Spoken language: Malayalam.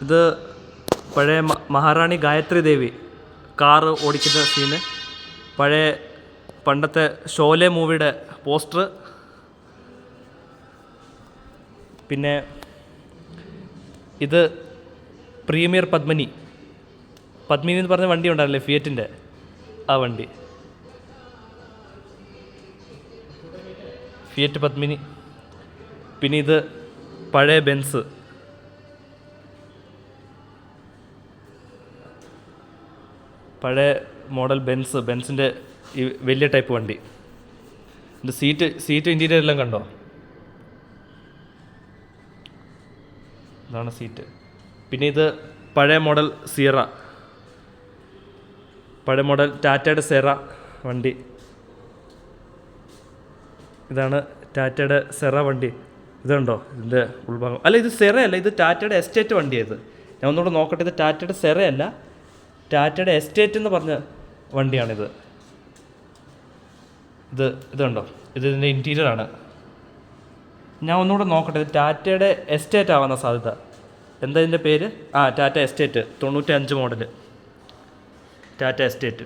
ഇത് പഴയ മഹാറാണി ഗായത്രി ദേവി കാറ് ഓടിക്കുന്ന സീന്, പഴയ പണ്ടത്തെ ഷോലെ മൂവിയുടെ പോസ്റ്റർ. പിന്നെ ഇത് പ്രീമിയർ പത്മിനി എന്ന് പറഞ്ഞ വണ്ടി ഉണ്ടാവില്ലേ, ഫിയറ്റിൻ്റെ ആ വണ്ടി, ഫിയറ്റ് പത്മിനി. പിന്നെ ഇത് പഴയ ബെൻസ്, പഴയ മോഡൽ ബെൻസിൻ്റെ ഈ വലിയ ടൈപ്പ് വണ്ടി. ഇത് സീറ്റ് ഇൻറ്റീരിയർ എല്ലാം കണ്ടോ, ഇതാണ് സീറ്റ്. പിന്നെ ഇത് പഴയ മോഡൽ സിയറ, പഴയ മോഡൽ ടാറ്റയുടെ സെറ വണ്ടി. ഇതാണ് ടാറ്റയുടെ സെറ വണ്ടി. ഇതുണ്ടോ ഇതിൻ്റെ ഉൾഭാഗം? അല്ല, ഇത് സെറയല്ല, ഇത് ടാറ്റയുടെ എസ്റ്റേറ്റ് വണ്ടിയാണ്. ഇത് ഞാൻ ഒന്നുകൂടെ നോക്കട്ടെ. ഇത് ടാറ്റയുടെ സെറയല്ല, ടാറ്റയുടെ എസ്റ്റേറ്റ് എന്ന് പറഞ്ഞ വണ്ടിയാണിത്. ഇതുണ്ടോ, ഇതിൻ്റെ ഇൻറ്റീരിയറാണ്. ഞാൻ ഒന്നുകൂടെ നോക്കട്ടെ. ഇത് ടാറ്റയുടെ എസ്റ്റേറ്റ് ആവാൻ സാധ്യത. എന്താ ഇതിൻ്റെ പേര്? Tata estate 95 model Tata estate.